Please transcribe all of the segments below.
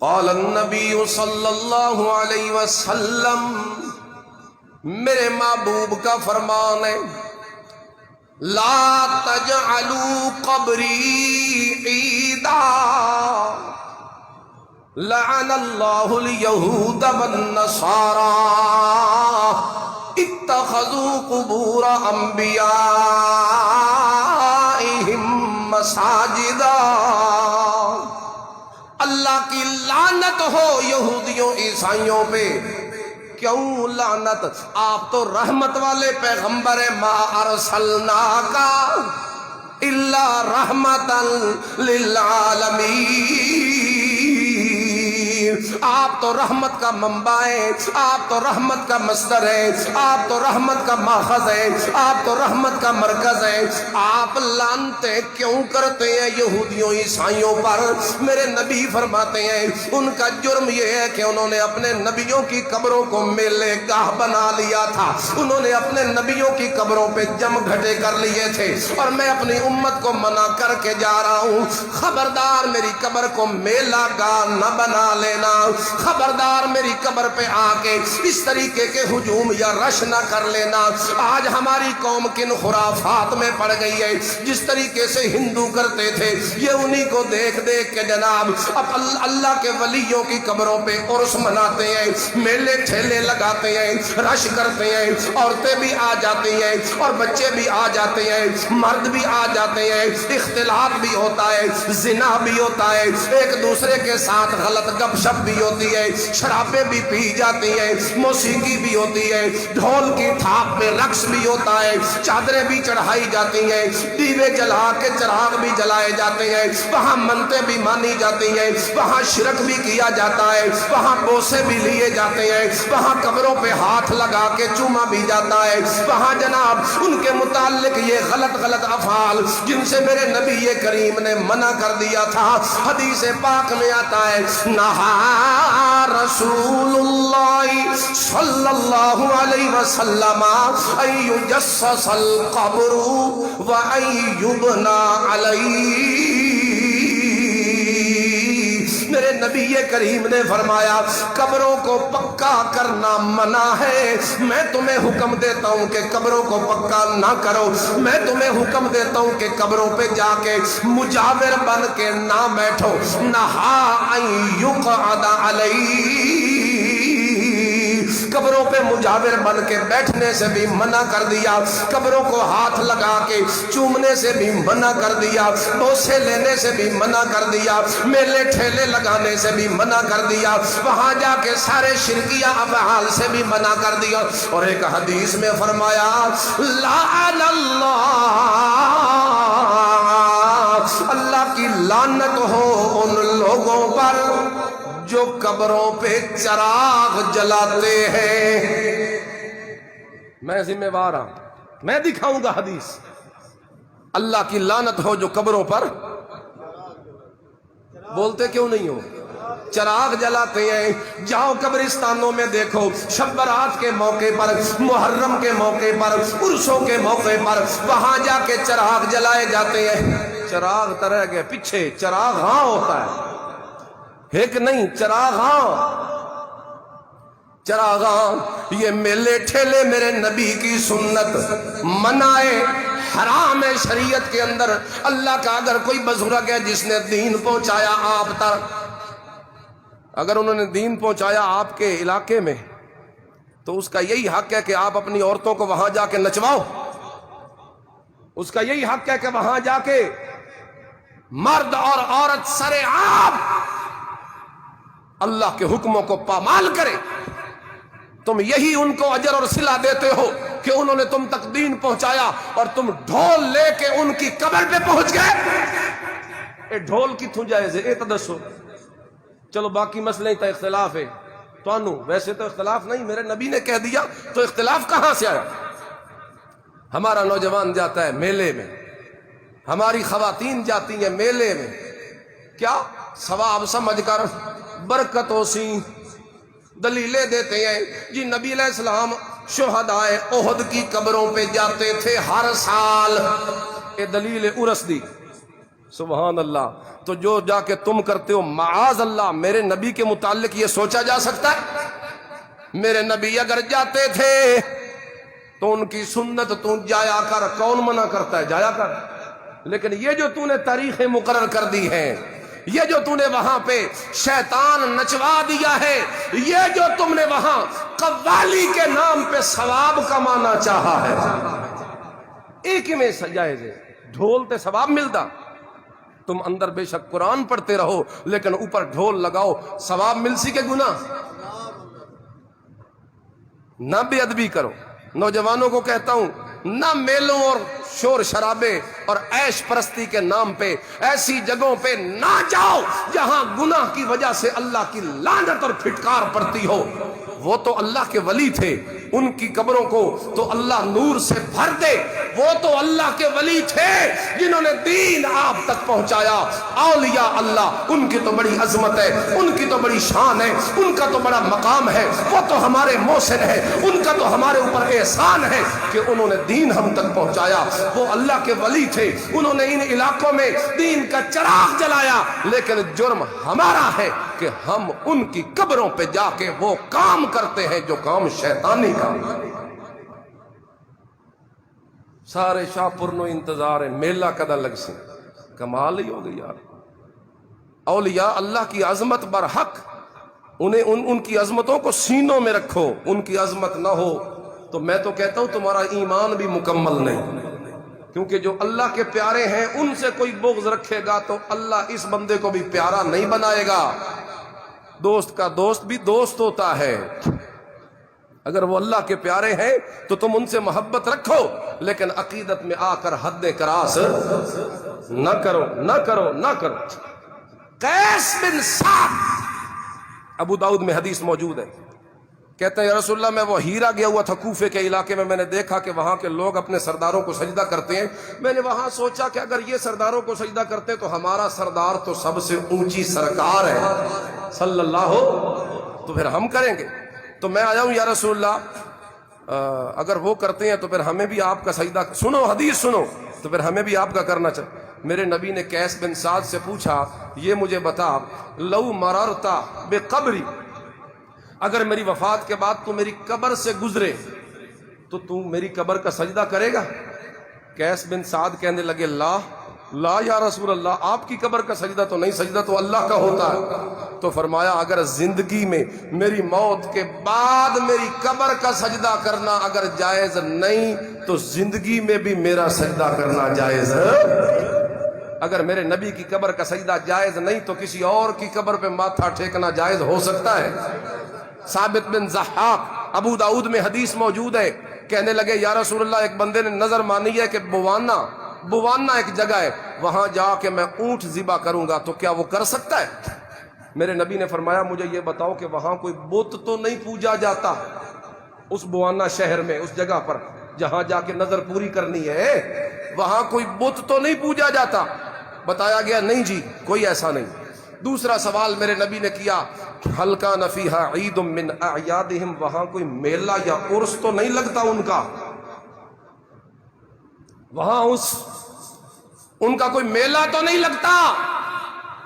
قال النبی صلی اللہ علیہ وسلم، میرے محبوب کا فرمان ہے، لا تجعلوا قبری عیدا لعن اللہ الیہود والنصارى اتخذوا قبور انبیائہم مساجدا۔ اللہ کی لعنت ہو یہودیوں عیسائیوں پہ۔ کیوں لعنت؟ آپ تو رحمت والے پیغمبر ہیں، ما ارسلناک الا رحمتا للعالمین۔ آپ تو رحمت کا منبع ہیں، آپ تو رحمت کا مصدر ہیں، آپ تو رحمت کا ماخذ ہیں، آپ تو رحمت کا مرکز ہیں۔ آپ لعنتیں کیوں کرتے ہیں یہودیوں عیسائیوں پر؟ میرے نبی فرماتے ہیں ان کا جرم یہ ہے کہ انہوں نے اپنے نبیوں کی قبروں کو میلے گاہ بنا لیا تھا، انہوں نے اپنے نبیوں کی قبروں پہ جم گھٹے کر لیے تھے، اور میں اپنی امت کو منع کر کے جا رہا ہوں، خبردار میری قبر کو میلہ گاہ نہ بنا لینا، خبردار میری قبر پہ آ کے اس طریقے کے ہجوم یا رش نہ کر لینا۔ آج ہماری قوم کن خرافات میں پڑ گئی ہے، جس طریقے سے ہندو کرتے تھے یہ انہی کو دیکھ دیکھ کے جناب اب اللہ کے ولیوں کی قبروں پہ عرس مناتے ہیں، میلے ٹھیلے لگاتے ہیں، رش کرتے ہیں، عورتیں بھی آ جاتی ہیں اور بچے بھی آ جاتے ہیں، مرد بھی آ جاتے ہیں، اختلاط بھی ہوتا ہے، زنا بھی ہوتا ہے، ایک دوسرے کے ساتھ غلط گپ شپ بھی ہوتی ہے، شرابیں بھی پی جاتی ہیں، موسیقی بھی ہوتی ہے، ڈھول کی تھاپ پہ رقص بھی ہوتا ہے، چادریں بھی چڑھائی جاتی ہیں، دیوے جلا کے چراغ بھی جلائے جاتے ہیں، وہاں منتیں بھی مانی جاتی ہیں، وہاں شرک بھی کیا جاتا ہے، وہاں بوسے بھی لیے جاتے ہیں، وہاں قبروں پہ ہاتھ لگا کے چوما بھی جاتا ہے، وہاں جناب ان کے متعلق یہ غلط افعال جن سے میرے نبی کریم نے منع کر دیا تھا۔ حدیث پاک میں آتا ہے نہا رسول اللہ صلی اللہ علیہ وسلم ان یجسس القبر و ان یبنا علیہ۔ میرے نبی کریم نے فرمایا قبروں کو پکا کرنا منع ہے، میں تمہیں حکم دیتا ہوں کہ قبروں کو پکا نہ کرو، میں تمہیں حکم دیتا ہوں کہ قبروں پہ جا کے مجاور بن کے نہ بیٹھو۔ نہا ان یقعد علیہ، قبروں پہ مجاور بن کے بیٹھنے سے بھی منع کر دیا، قبروں کو ہاتھ لگا کے چومنے سے بھی منع کر دیا، بوسے لینے سے بھی منع کر دیا، میلے ٹھیلے لگانے سے بھی منع کر دیا، وہاں جا کے سارے شرکیہ افعال سے بھی منع کر دیا۔ اور ایک حدیث میں فرمایا لعن اللہ کی لعنت ہو ان لوگوں پر جو قبروں پہ چراغ جلاتے ہیں۔ میں ذمہ وار ہوں، میں دکھاؤں گا حدیث۔ اللہ کی لعنت ہو جو قبروں پر، بولتے کیوں نہیں ہو؟ چراغ جلاتے ہیں۔ جاؤ قبرستانوں میں دیکھو، شب برات کے موقع پر، محرم کے موقع پر، عرسوں کے موقع پر وہاں جا کے چراغ جلائے جاتے ہیں۔ چراغ طرح کے پیچھے چراغ ہاں ہوتا ہے، ایک نہیں چراغ ہاں، چراغ ہاں۔ یہ میلے ٹھیلے میرے نبی کی سنت منائے حرام ہے شریعت کے اندر۔ اللہ کا اگر کوئی بزرگ ہے جس نے دین پہنچایا آپ تک، اگر انہوں نے دین پہنچایا آپ کے علاقے میں، تو اس کا یہی حق ہے کہ آپ اپنی عورتوں کو وہاں جا کے نچواؤ، اس کا یہی حق ہے کہ وہاں جا کے مرد اور عورت سرے عام اللہ کے حکموں کو پامال کرے۔ تم یہی ان کو اجر اور صلہ دیتے ہو کہ انہوں نے تم تک دین پہنچایا، اور تم ڈھول لے کے ان کی قبر پہ پہنچ گئے۔ اے ڈھول کی تھو جائز ہے، اے تدسو چلو باقی مسئلے تا اختلاف ہے تو ویسے تو اختلاف نہیں، میرے نبی نے کہہ دیا تو اختلاف کہاں سے آیا؟ ہمارا نوجوان جاتا ہے میلے میں، ہماری خواتین جاتی ہیں میلے میں، کیا ثواب سمجھ کر برکتوں سی دلیلیں دیتے ہیں جی نبی علیہ السلام شہدائے احد کی قبروں پہ جاتے تھے ہر سال، یہ دلیل عرس دی، سبحان اللہ. تو جو جا کے تم کرتے ہو معاذ اللہ، میرے نبی کے متعلق یہ سوچا جا سکتا ہے؟ میرے نبی اگر جاتے تھے تو ان کی سنت تو جایا کر، کون منع کرتا ہے؟ جایا کر. لیکن یہ جو تو نے تاریخیں مقرر کر دی ہیں، یہ جو تو نے وہاں پہ شیطان نچوا دیا ہے، یہ جو تم نے وہاں قوالی کے نام پہ ثواب کمانا چاہا ہے، ایک میں جائز ہے. ڈھول تے ثواب ملتا، تم اندر بے شک قرآن پڑھتے رہو لیکن اوپر ڈھول لگاؤ، ثواب مل سی کے گناہ. نہ بے ادبی کرو. نوجوانوں کو کہتا ہوں، نہ میلوں اور شور شرابے اور عیش پرستی کے نام پہ ایسی جگہوں پہ نہ جاؤ جہاں گناہ کی وجہ سے اللہ کی لعنت اور پھٹکار پڑتی ہو. وہ تو اللہ کے ولی تھے، ان کی قبروں کو تو اللہ نور سے بھر دے. وہ تو اللہ کے ولی تھے جنہوں نے دین آپ تک پہنچایا. اولیاء اللہ، ان کی تو بڑی عظمت ہے، ان کی تو بڑی شان ہے، ان کا تو بڑا مقام ہے. وہ تو ہمارے محسن ہے، ان کا تو ہمارے اوپر احسان ہے کہ انہوں نے دین ہم تک پہنچایا. وہ اللہ کے ولی تھے، انہوں نے ان علاقوں میں دین کا چراغ جلایا. لیکن جرم ہمارا ہے کہ ہم ان کی قبروں پہ جا کے وہ کام کرتے ہیں جو کام شیطانی کا. سارے شاہ پرنو انتظار ہے، میلہ کدا لگ سی. کمال ہی ہو گئی یار. اولیاء اللہ کی عظمت برحق، انہیں ان کی عظمتوں کو سینوں میں رکھو. ان کی عظمت نہ ہو تو میں تو کہتا ہوں تمہارا ایمان بھی مکمل نہیں. کیونکہ جو اللہ کے پیارے ہیں ان سے کوئی بغض رکھے گا تو اللہ اس بندے کو بھی پیارا نہیں بنائے گا. دوست کا دوست بھی دوست ہوتا ہے. اگر وہ اللہ کے پیارے ہیں تو تم ان سے محبت رکھو، لیکن عقیدت میں آ کر حد کراس نہ کرو، نہ کرو، نہ کرو. قیس بن سعد، ابو داؤد میں حدیث موجود ہے، کہتے ہیں یا رسول اللہ، میں وہ ہیرا گیا ہوا تھا کوفے کے علاقے میں نے دیکھا کہ وہاں کے لوگ اپنے سرداروں کو سجدہ کرتے ہیں. میں نے وہاں سوچا کہ اگر یہ سرداروں کو سجدہ کرتے تو ہمارا سردار تو سب سے اونچی سرکار ہے صلی اللہ ہو، تو پھر ہم کریں گے. تو میں آیا ہوں یا رسول اللہ، اگر وہ کرتے ہیں تو پھر ہمیں بھی آپ کا سجدہ، سنو حدیث سنو، تو پھر ہمیں بھی آپ کا کرنا چاہیے. میرے نبی نے قیس بن سعد سے پوچھا، یہ مجھے بتا، لو مررتا بقبری، اگر میری وفات کے بعد تو میری قبر سے گزرے تو میری قبر کا سجدہ کرے گا؟ قیس بن سعد کہنے لگے، لا لا یا رسول اللہ، آپ کی قبر کا سجدہ تو نہیں، سجدہ تو اللہ کا ہوتا ہے. تو فرمایا اگر زندگی میں میری موت کے بعد میری قبر کا سجدہ کرنا اگر جائز نہیں تو زندگی میں بھی میرا سجدہ کرنا جائز ہے. اگر میرے نبی کی قبر کا سجدہ جائز نہیں تو کسی اور کی قبر پہ ماتھا ٹھیکنا جائز ہو سکتا ہے. ثابت بن ضحاک، ابو داؤد میں حدیث موجود ہے، کہنے لگے یا رسول اللہ، ایک بندے نے نظر مانی ہے کہ بوانا ایک جگہ ہے، وہاں جا کے میں اونٹ ذبح کروں گا، تو کیا وہ کر سکتا ہے؟ میرے نبی نے فرمایا مجھے یہ بتاؤ کہ وہاں کوئی بت تو نہیں پوجا جاتا؟ اس بوانا شہر میں، اس جگہ پر جہاں جا کے نظر پوری کرنی ہے، وہاں کوئی بت تو نہیں پوجا جاتا؟ بتایا گیا نہیں جی، کوئی ایسا نہیں. دوسرا سوال میرے نبی نے کیا، ہل کان فیہا عید من اعیادہم، وہاں کوئی میلہ یا عرس تو نہیں لگتا ان کا؟ وہاں ان کا کوئی میلہ تو نہیں لگتا؟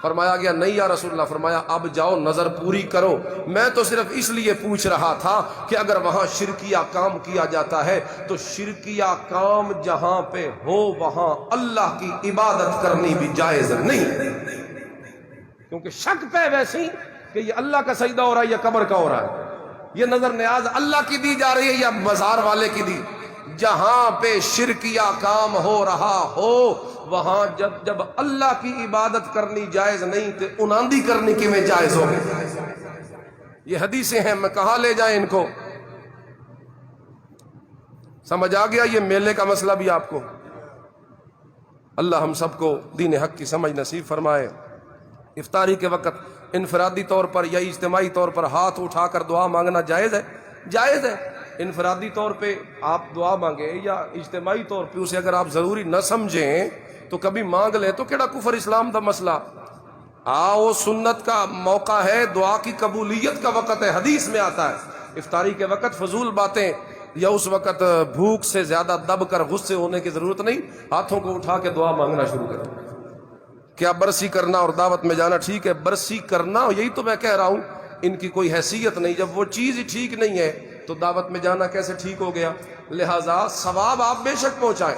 فرمایا گیا نہیں یا رسول اللہ. فرمایا اب جاؤ نظر پوری کرو. میں تو صرف اس لیے پوچھ رہا تھا کہ اگر وہاں شرکیہ کام کیا جاتا ہے تو شرکیہ کام جہاں پہ ہو وہاں اللہ کی عبادت کرنی بھی جائز نہیں، کیونکہ شک پہ ویسی کہ یہ اللہ کا سجدہ ہو رہا ہے یا قبر کا ہو رہا ہے، یہ نظر نیاز اللہ کی دی جا رہی ہے یا بازار والے کی دی. جہاں پہ شرکیہ کام ہو رہا ہو وہاں جب اللہ کی عبادت کرنی جائز نہیں تو اناندی کرنی کی میں جائز ہوگی. یہ حدیثیں ہیں، میں کہاں لے جائیں ان کو؟ سمجھ آ گیا یہ میلے کا مسئلہ بھی آپ کو؟ اللہ ہم سب کو دین حق کی سمجھ نصیب فرمائے. افطاری کے وقت انفرادی طور پر یا اجتماعی طور پر ہاتھ اٹھا کر دعا مانگنا جائز ہے؟ جائز ہے. انفرادی طور پہ آپ دعا مانگیں یا اجتماعی طور پہ اسے اگر آپ ضروری نہ سمجھیں تو کبھی مانگ لیں تو کیڑا کفر اسلام دا مسئلہ. آؤ سنت کا موقع ہے، دعا کی قبولیت کا وقت ہے. حدیث میں آتا ہے افطاری کے وقت فضول باتیں یا اس وقت بھوک سے زیادہ دب کر غصے ہونے کی ضرورت نہیں، ہاتھوں کو اٹھا کے دعا مانگنا شروع کریں. کیا برسی کرنا اور دعوت میں جانا ٹھیک ہے؟ برسی کرنا، یہی تو میں کہہ رہا ہوں، ان کی کوئی حیثیت نہیں. جب وہ چیز ہی ٹھیک نہیں ہے تو دعوت میں جانا کیسے ٹھیک ہو گیا؟ لہذا ثواب آپ بے شک پہنچائیں.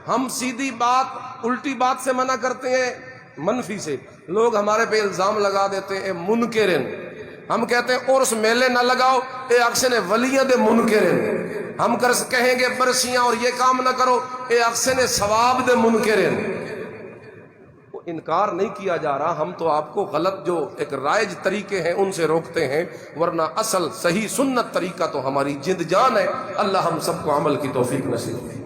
ہم سیدھی بات الٹی بات سے منع کرتے ہیں، منفی سے. لوگ ہمارے پہ الزام لگا دیتے ہیں منکرن. ہم کہتے ہیں عرس میلے نہ لگاؤ، اے اکثر ولیت منکرن. ہم کہیں گے برسیاں اور یہ کام نہ کرو، اے اکثر ثواب دے منکرن. انکار نہیں کیا جا رہا، ہم تو آپ کو غلط جو ایک رائج طریقے ہیں ان سے روکتے ہیں، ورنہ اصل صحیح سنت طریقہ تو ہماری جند جان ہے. اللہ ہم سب کو عمل کی توفیق نصیب کرے.